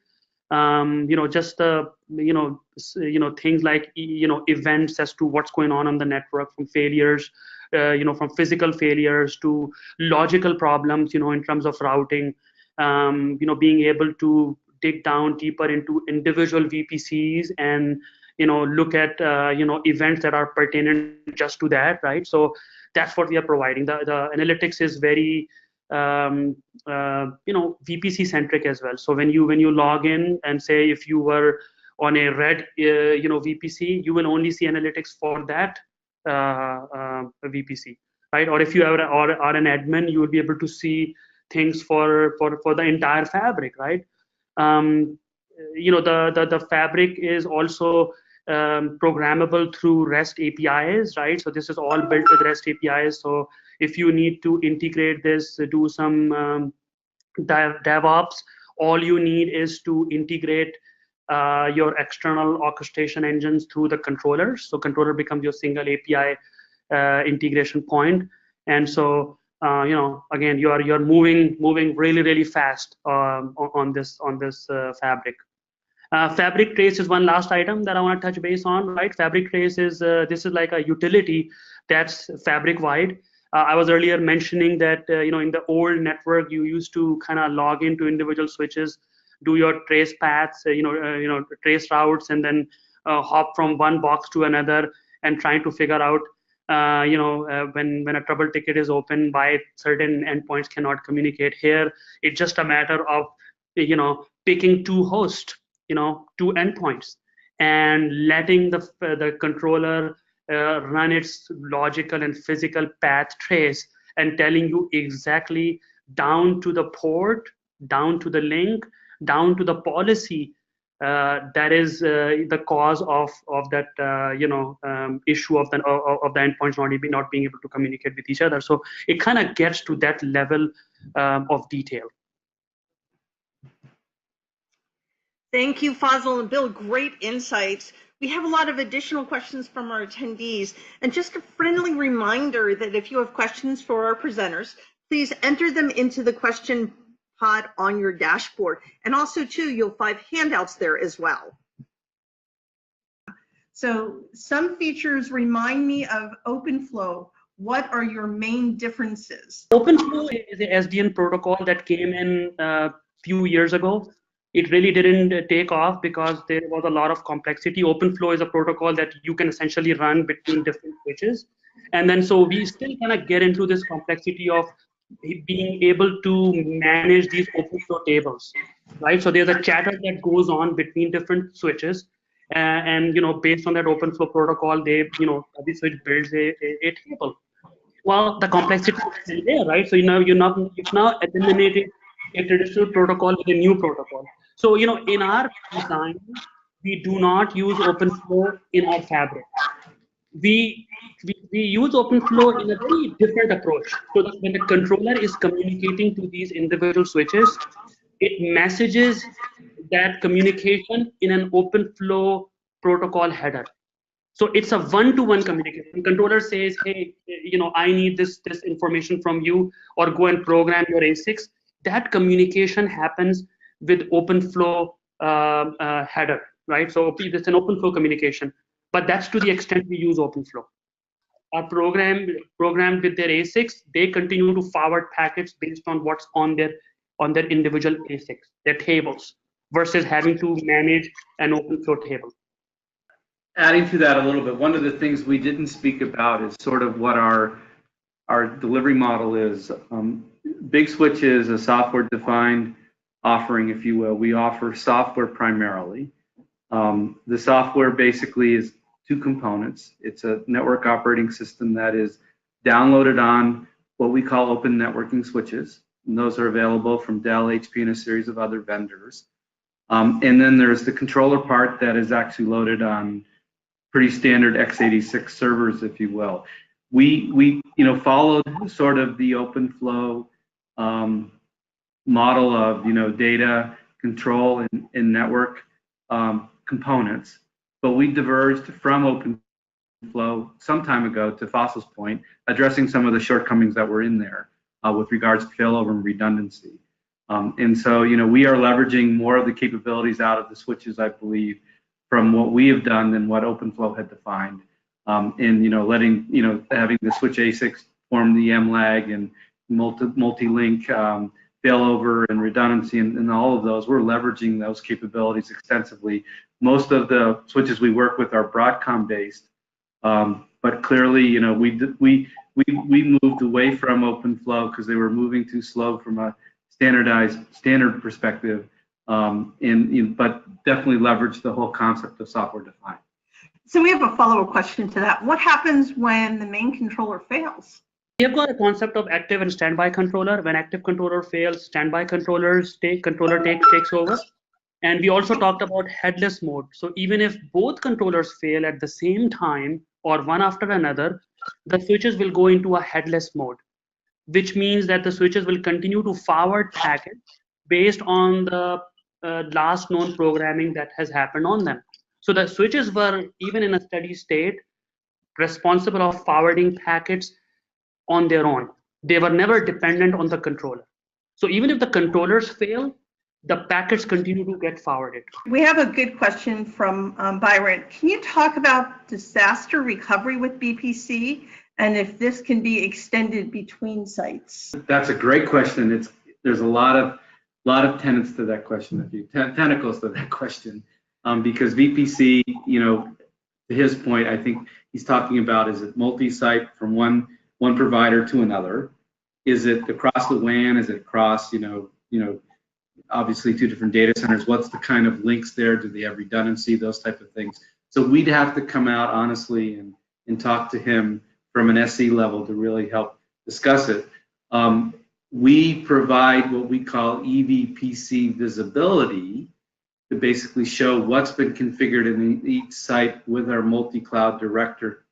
Just the things like events as to what's going on the network, from failures, from physical failures to logical problems, in terms of routing, being able to dig down deeper into individual VPCs and look at events that are pertinent just to that, right? So that's what we are providing. The analytics is very VPC centric as well. So when you log in and say if you were on a red VPC, you will only see analytics for that VPC, right? Or if you are an admin, you will be able to see things for the entire fabric, right? The fabric is also programmable through REST APIs, right? So this is all built with REST APIs. So if you need to integrate this, do some DevOps, all you need is to integrate your external orchestration engines through the controllers. So controller becomes your single API integration point. And so again, you're moving really fast on this fabric. Fabric trace is one last item that I want to touch base on, right? Fabric trace is this is like a utility that's fabric wide. I was earlier mentioning that in the old network you used to kind of log into individual switches, do your trace paths, trace routes, and then hop from one box to another. and trying to figure out, when a trouble ticket is open, why certain endpoints cannot communicate. Here, it's just a matter of, picking two hosts, two endpoints, and letting the controller run its logical and physical path trace and telling you exactly down to the port, down to the link, down to the policy that is the cause of that issue of the endpoints not being able to communicate with each other. So it kind of gets to that level of detail. Thank you, Faisal and Bill. Great insights. We have a lot of additional questions from our attendees. And just a friendly reminder that if you have questions for our presenters, please enter them into the question pod on your dashboard. And also, too, you'll find handouts there as well. So some features remind me of OpenFlow. What are your main differences? OpenFlow is a SDN protocol that came in a few years ago. It really didn't take off because there was a lot of complexity. OpenFlow is a protocol that you can essentially run between different switches. And then so we still kind of get into this complexity of being able to manage these OpenFlow tables, right? So there's a chatter that goes on between different switches. And based on that OpenFlow protocol, every switch builds a table. Well, the complexity is still there, right? So you've now eliminated a traditional protocol with a new protocol. So in our design, we do not use OpenFlow in our fabric. We use OpenFlow in a very different approach. So that when the controller is communicating to these individual switches, it messages that communication in an OpenFlow protocol header. So it's a one-to-one communication. The controller says, hey, I need this information from you, or go and program your ASICs. That communication happens with OpenFlow header, right? So it's an OpenFlow communication, but that's to the extent we use OpenFlow. Our programmed with their ASICs, they continue to forward packets based on what's on their individual ASICs, their tables, versus having to manage an OpenFlow table. Adding to that a little bit, one of the things we didn't speak about is sort of what our delivery model is. Big Switch is a software-defined offering, if you will. We offer software primarily. The software basically is two components. It's a network operating system that is downloaded on what we call open networking switches. And those are available from Dell, HP, and a series of other vendors. And then there's the controller part that is actually loaded on pretty standard x86 servers, if you will. We followed sort of the OpenFlow model of data control and network components, but we diverged from OpenFlow some time ago, to Faisal's point, addressing some of the shortcomings that were in there with regards to failover and redundancy. And so we are leveraging more of the capabilities out of the switches, I believe, from what we have done than what OpenFlow had defined. And letting having the switch ASICs form the MLAG and multi-link failover and redundancy and all of those, we're leveraging those capabilities extensively. Most of the switches we work with are Broadcom based, but clearly we moved away from OpenFlow because they were moving too slow from a standard perspective, but definitely leverage the whole concept of software defined. So we have a follow-up question to that. What happens when the main controller fails? We have got a concept of active and standby controller. When active controller fails, standby controller takes over. And we also talked about headless mode. So even if both controllers fail at the same time or one after another, the switches will go into a headless mode, which means that the switches will continue to forward packets based on the last known programming that has happened on them. So the switches were, even in a steady state, responsible of forwarding packets on their own. They were never dependent on the controller. So even if the controllers fail, the packets continue to get forwarded. We have a good question from Byron. Can you talk about disaster recovery with VPC and if this can be extended between sites? That's a great question. There's a lot of tenets to that question, tentacles to that question, because VPC, to his point, I think he's talking about, is it multi-site from one provider to another? Is it across the WAN? Is it across, obviously 2 different data centers? What's the kind of links there? Do they have redundancy? Those type of things. So we'd have to come out honestly and talk to him from an SE level to really help discuss it. We provide what we call E-VPC visibility to basically show what's been configured in each site with our multi-cloud director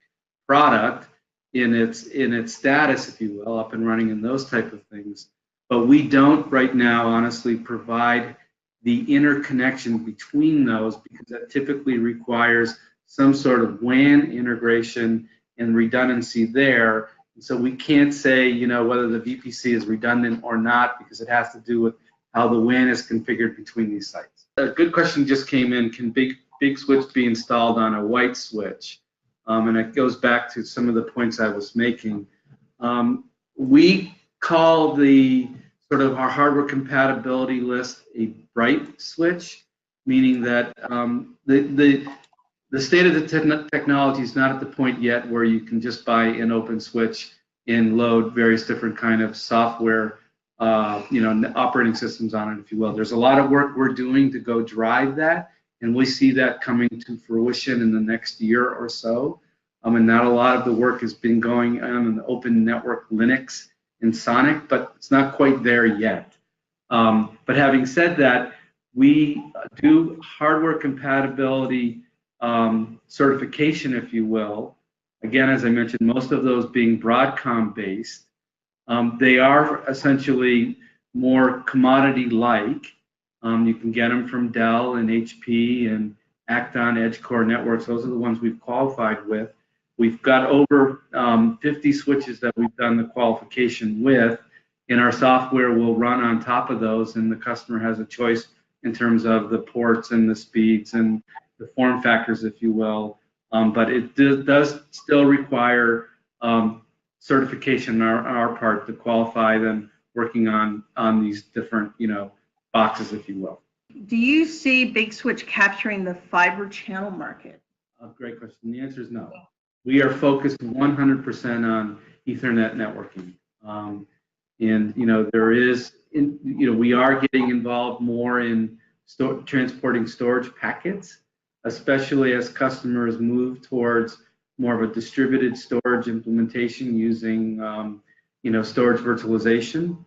product in its status, if you will, up and running and those type of things. But we don't right now honestly provide the interconnection between those, because that typically requires some sort of WAN integration and redundancy there. And so we can't say, whether the VPC is redundant or not, because it has to do with how the WAN is configured between these sites. A good question just came in: can big switch be installed on a white switch? And it goes back to some of the points I was making. We call the sort of our hardware compatibility list a bright switch, meaning that the state of the technology is not at the point yet where you can just buy an open switch and load various different kind of software, operating systems on it, if you will. There's a lot of work we're doing to go drive that, and we see that coming to fruition in the next year or so. And not a lot of the work has been going on in the open network Linux and Sonic, but it's not quite there yet. But having said that, we do hardware compatibility certification, if you will. Again, as I mentioned, most of those being Broadcom based. They are essentially more commodity-like. You can get them from Dell and HP and Acton Edge Core Networks. Those are the ones we've qualified with. We've got over 50 switches that we've done the qualification with, and our software will run on top of those, and the customer has a choice in terms of the ports and the speeds and the form factors, if you will. But it does still require certification on our part to qualify them working on these different, boxes, if you will. Do you see Big Switch capturing the fiber channel market? Great question. The answer is no. We are focused 100% on Ethernet networking. And, there is, we are getting involved more in transporting storage packets, especially as customers move towards more of a distributed storage implementation using, storage virtualization.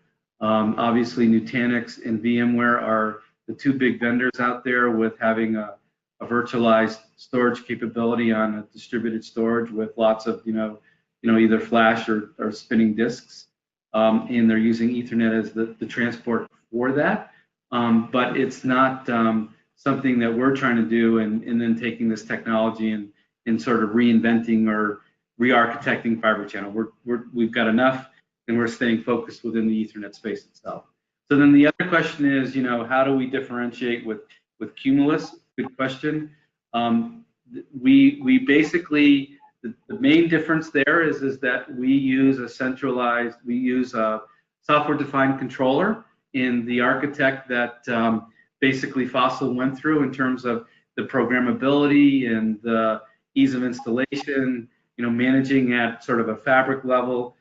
Obviously, Nutanix and VMware are the 2 big vendors out there with having a virtualized storage capability on a distributed storage with lots of, either flash or spinning disks. And they're using Ethernet as the transport for that. But it's not something that we're trying to do and then taking this technology and sort of reinventing or re-architecting fiber channel. We've got enough, and we're staying focused within the Ethernet space itself. So then the other question is, how do we differentiate with Cumulus? Good question. We basically, the main difference there is that we use a software-defined controller in the architect that basically Faisal went through in terms of the programmability and the ease of installation, managing at sort of a fabric level,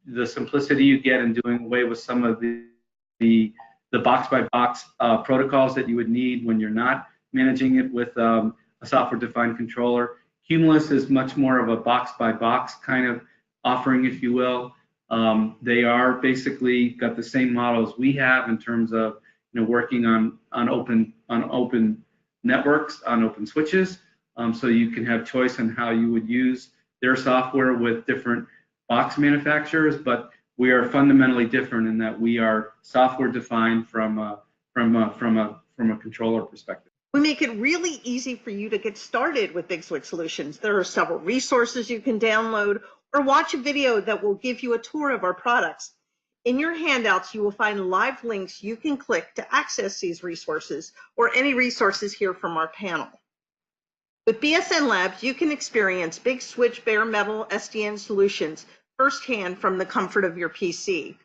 the simplicity you get in doing away with some of the box-by-box protocols that you would need when you're not managing it with a software-defined controller. Cumulus is much more of a box-by-box kind of offering, if you will. They are basically got the same models we have in terms of working on open networks, on open switches. So you can have choice on how you would use their software with different box manufacturers, but we are fundamentally different in that we are software-defined from a controller perspective. We make it really easy for you to get started with Big Switch Solutions. There are several resources you can download or watch a video that will give you a tour of our products. In your handouts, you will find live links you can click to access these resources or any resources here from our panel. With VSAN Labs, you can experience Big Switch bare metal SDN solutions firsthand from the comfort of your PC.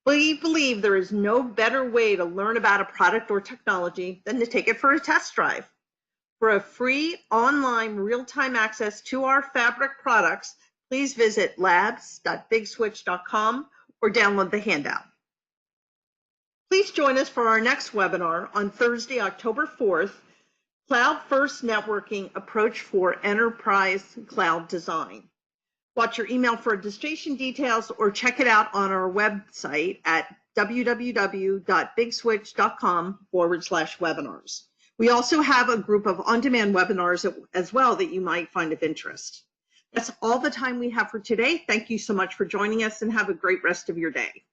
We believe there is no better way to learn about a product or technology than to take it for a test drive. For a free online real-time access to our Fabric products, please visit labs.bigswitch.com or download the handout. Please join us for our next webinar on Thursday, October 4th, Cloud First Networking Approach for Enterprise Cloud Design. Watch your email for registration details or check it out on our website at www.bigswitch.com/webinars. We also have a group of on-demand webinars as well that you might find of interest. That's all the time we have for today. Thank you so much for joining us and have a great rest of your day.